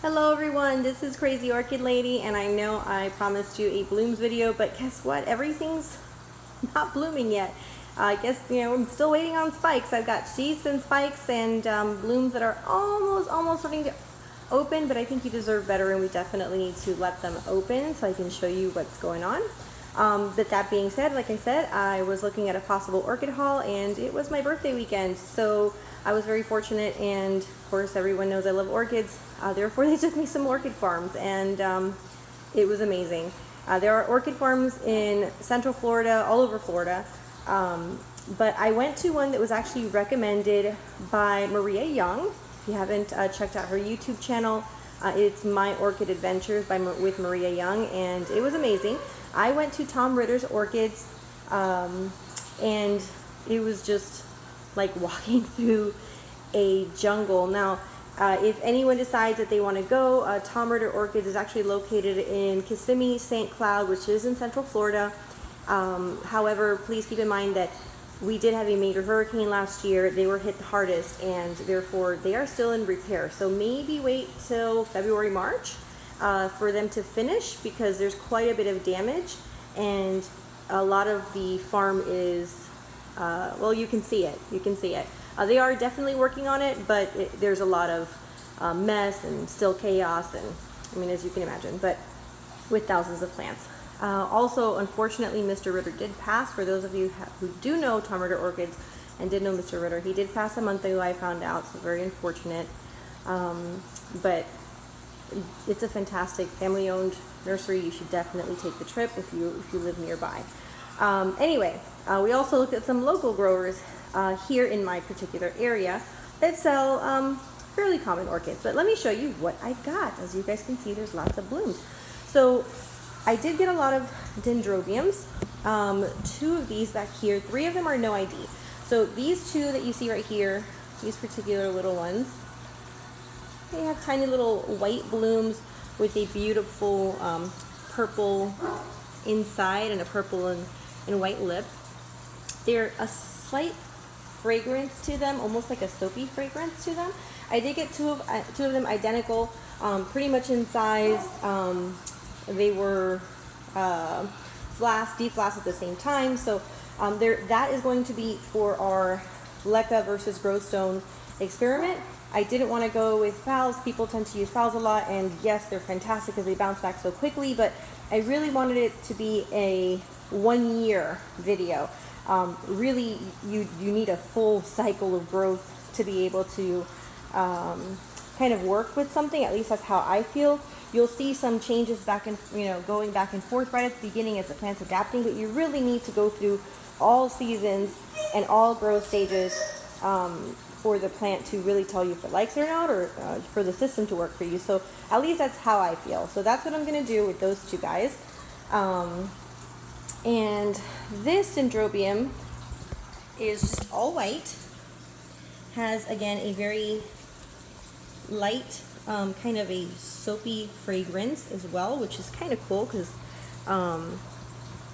Hello everyone, this is Crazy Orchid Lady, and I know I promised you a blooms video, but guess what? Everything's not blooming yet. I guess, I'm still waiting on spikes. I've got sheaths and spikes and blooms that are almost starting to open, but I think you deserve better, and we definitely need to let them open so I can show you what's going on. But that being said, like I said, I was looking at a possible orchid haul, and it was my birthday weekend, so I was very fortunate, and of course everyone knows I love orchids, therefore they took me some orchid farms, and it was amazing. There are orchid farms in Central Florida, all over Florida, but I went to one that was actually recommended by Maria Young. If you haven't checked out her YouTube channel, it's MyOrchidAdventures with Maria Young, and it was amazing. I went to Tom Ritter Orchids, and it was just like walking through a jungle. Now, if anyone decides that they want to go, Tom Ritter Orchids is actually located in Kissimmee, St. Cloud, which is in Central Florida. However, please keep in mind that we did have a major hurricane last year. They were hit the hardest, and therefore they are still in repair. So maybe wait till February, March for them to finish, because there's quite a bit of damage, and a lot of the farm is well, you can see it. They are definitely working on it, but there's a lot of mess and still chaos, and I mean, as you can imagine, but with thousands of plants. Also, unfortunately, Mr. Ritter did pass. For those of you who do know Tom Ritter Orchids and did know Mr. Ritter, he did pass a month ago, I found out, so very unfortunate. But it's a fantastic family-owned nursery. You should definitely take the trip if you live nearby. Anyway, we also looked at some local growers here in my particular area that sell fairly common orchids. But let me show you what I got. As you guys can see, there's lots of blooms. So I did get a lot of dendrobiums. 2 of these back here, 3 of them are no ID. So these 2 that you see right here, these particular little ones, they have tiny little white blooms with a beautiful purple inside and a purple and white lip. They're a slight fragrance to them, almost like a soapy fragrance to them. I did get two of them identical, pretty much in size. They were deflossed at the same time, so that is going to be for our Leca versus Growstone experiment. I didn't want to go with phals. People tend to use phals a lot, and yes, they're fantastic because they bounce back so quickly, but I really wanted it to be a 1-year video. Really, you need a full cycle of growth to be able to kind of work with something. At least that's how I feel. You'll see some changes going back and forth right at the beginning as the plant's adapting, but you really need to go through all seasons and all growth stages for the plant to really tell you if it likes it or not, or for the system to work for you. So at least that's how I feel. So that's what I'm going to do with those 2 guys. And this dendrobium is just all white, has again a very light kind of a soapy fragrance as well, which is kind of cool because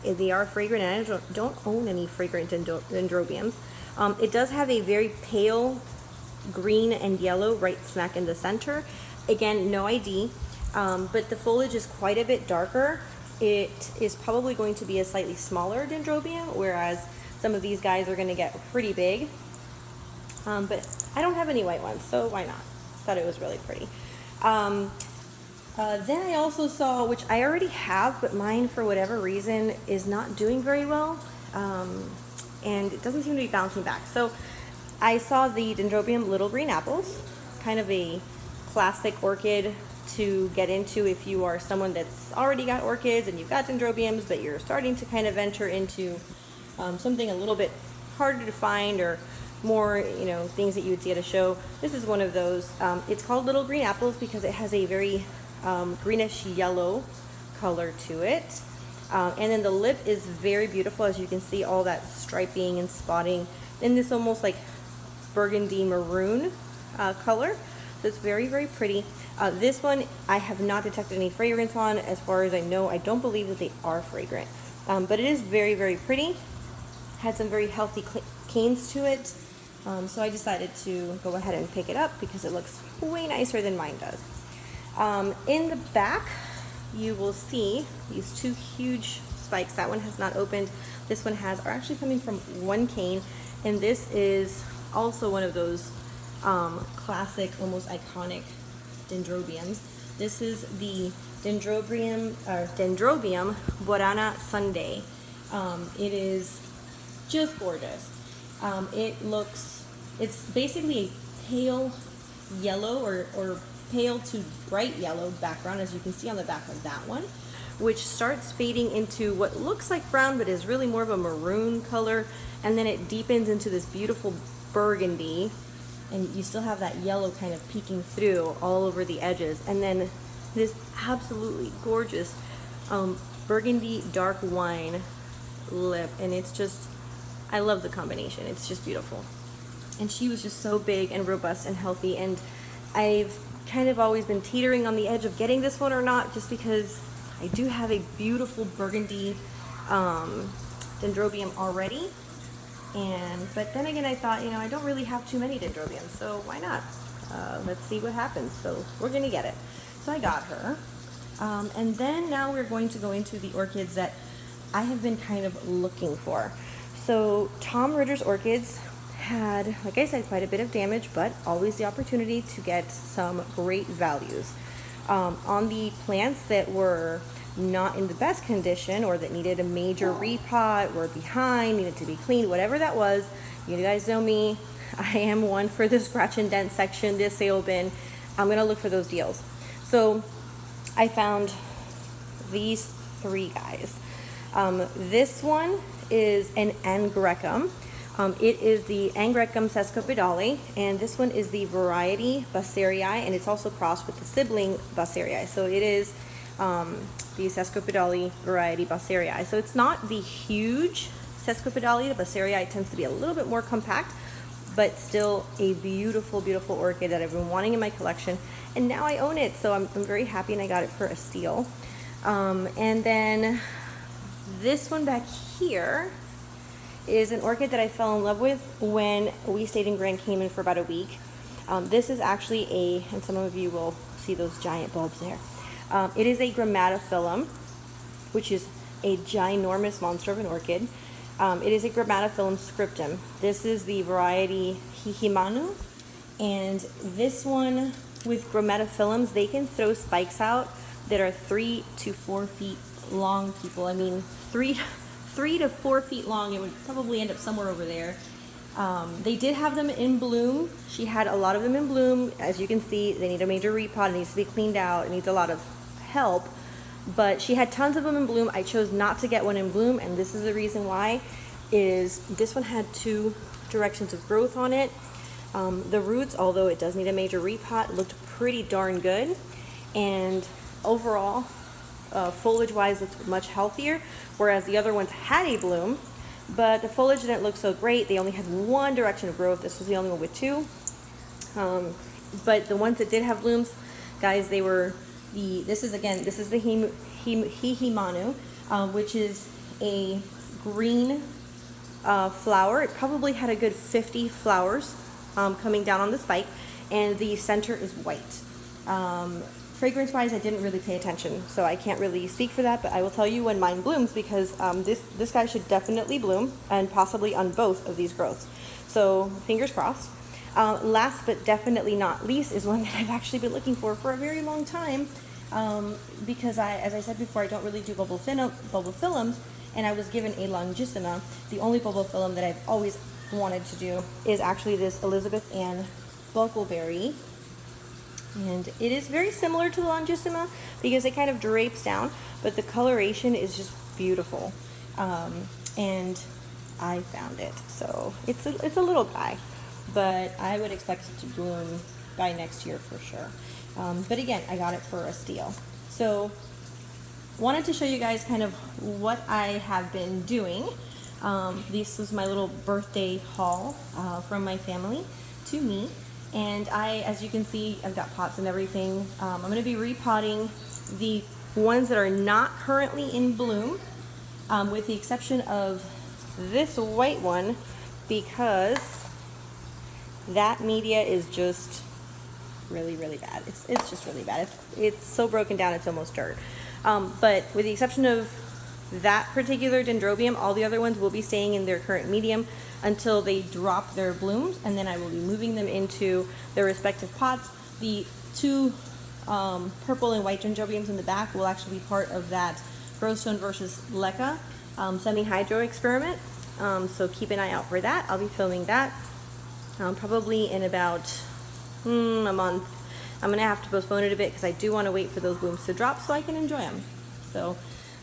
they are fragrant, and I don't own any fragrant dendrobiums. It does have a very pale green and yellow right smack in the center. Again, no ID, but the foliage is quite a bit darker. It is probably going to be a slightly smaller dendrobium, whereas some of these guys are going to get pretty big. But I don't have any white ones, so why not? Thought it was really pretty. Then I also saw, which I already have, but mine for whatever reason is not doing very well, and it doesn't seem to be bouncing back. So I saw the Dendrobium Little Green Apples, kind of a classic orchid to get into if you are someone that's already got orchids and you've got dendrobiums, but you're starting to kind of venture into something a little bit harder to find, or more, things that you would see at a show. This is one of those. It's called Little Green Apples because it has a very greenish yellow color to it. And then the lip is very beautiful, as you can see, all that striping and spotting in this almost like burgundy maroon color. So it's very, very pretty. This one I have not detected any fragrance on. As far as I know, I don't believe that they are fragrant. But it is very, very pretty. Had some very healthy canes to it. So I decided to go ahead and pick it up because it looks way nicer than mine does. In the back, you will see these two huge spikes. That one has not opened. This one has, are actually coming from one cane, and this is also one of those classic, almost iconic dendrobiums. This is the Dendrobium Burana Sundae. It is just gorgeous. It's basically a pale yellow or pale to bright yellow background, as you can see on the back of that one, which starts fading into what looks like brown but is really more of a maroon color, and then it deepens into this beautiful burgundy, and you still have that yellow kind of peeking through all over the edges, and then this absolutely gorgeous burgundy dark wine lip, and it's just, I love the combination. It's just beautiful. And she was just so big and robust and healthy, and I've kind of always been teetering on the edge of getting this one or not, just because I do have a beautiful burgundy dendrobium already, but then again I thought, you know, I don't really have too many dendrobiums, so why not? Let's see what happens. So we're gonna get it. So I got her, and then now we're going to go into the orchids that I have been kind of looking for. So Tom Ritter Orchids had, like I said, quite a bit of damage, but always the opportunity to get some great values. On the plants that were not in the best condition or that needed a major repot, were behind, needed to be cleaned, whatever that was, you guys know me, I am one for the scratch and dent section, this sale bin. I'm gonna look for those deals. So I found these three guys. This one is an Angraecum. It is the Angraecum Sesquipedale, and this one is the variety Bosserii, and it's also crossed with the sibling Bosserii. So it is the Sesquipedale variety Bosserii. So it's not the huge Sesquipedale. The Bosserii tends to be a little bit more compact, but still a beautiful, beautiful orchid that I've been wanting in my collection, and now I own it. So I'm very happy, and I got it for a steal. And then this one back here is an orchid that I fell in love with when we stayed in Grand Cayman for about a week. This is actually and some of you will see those giant bulbs there. It is a Grammatophyllum, which is a ginormous monster of an orchid. It is a Grammatophyllum Scriptum. This is the variety Hihimanu, and this one with Grammatophyllums, they can throw spikes out that are 3 to 4 feet long, people. I mean, 3 to 4 feet long. It would probably end up somewhere over there. They did have them in bloom. She had a lot of them in bloom. As you can see, they need a major repot. It needs to be cleaned out. It needs a lot of help. But she had tons of them in bloom. I chose not to get one in bloom, and this is the reason why. Is this one had 2 directions of growth on it. The roots, although it does need a major repot, looked pretty darn good. And overall, foliage-wise, looked much healthier, whereas the other ones had a bloom, but the foliage didn't look so great. They only had 1 direction of growth. This was the only one with 2. But the ones that did have blooms, guys, they were this is the Hihimanu, which is a green flower. It probably had a good 50 flowers coming down on the spike, and the center is white. Fragrance wise, I didn't really pay attention, so I can't really speak for that, but I will tell you when mine blooms, because this guy should definitely bloom, and possibly on both of these growths. So fingers crossed. Last but definitely not least is one that I've actually been looking for a very long time, because as I said before, I don't really do bulbophyllums, and I was given a Longissima. The only bulbophyllum that I've always wanted to do is actually this Elizabeth Ann Buckleberry. And it is very similar to the Longissima because it kind of drapes down, but the coloration is just beautiful. And I found it. So it's a little guy, but I would expect it to bloom by next year for sure. But again, I got it for a steal. So wanted to show you guys kind of what I have been doing. This was my little birthday haul from my family to me. And as you can see, I've got pots and everything. I'm going to be repotting the ones that are not currently in bloom, with the exception of this white one, because that media is just really, really bad. It's just really bad. It's so broken down, it's almost dirt. But with the exception of that particular dendrobium, all the other ones will be staying in their current medium until they drop their blooms, and then I will be moving them into their respective pots. The two purple and white dendrobiums in the back will actually be part of that Growstone versus Leca semi-hydro experiment. So keep an eye out for that. I'll be filming that probably in about a month. I'm gonna have to postpone it a bit because I do want to wait for those blooms to drop so I can enjoy them. So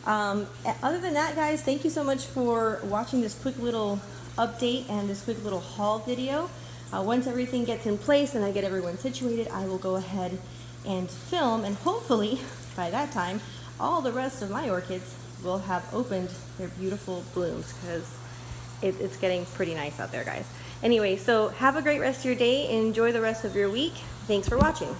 other than that, guys, thank you so much for watching this quick little update and this quick little haul video. Once everything gets in place and I get everyone situated, I will go ahead and film, and hopefully by that time all the rest of my orchids will have opened their beautiful blooms, because it's getting pretty nice out there, guys. Anyway, so have a great rest of your day. Enjoy the rest of your week. Thanks for watching.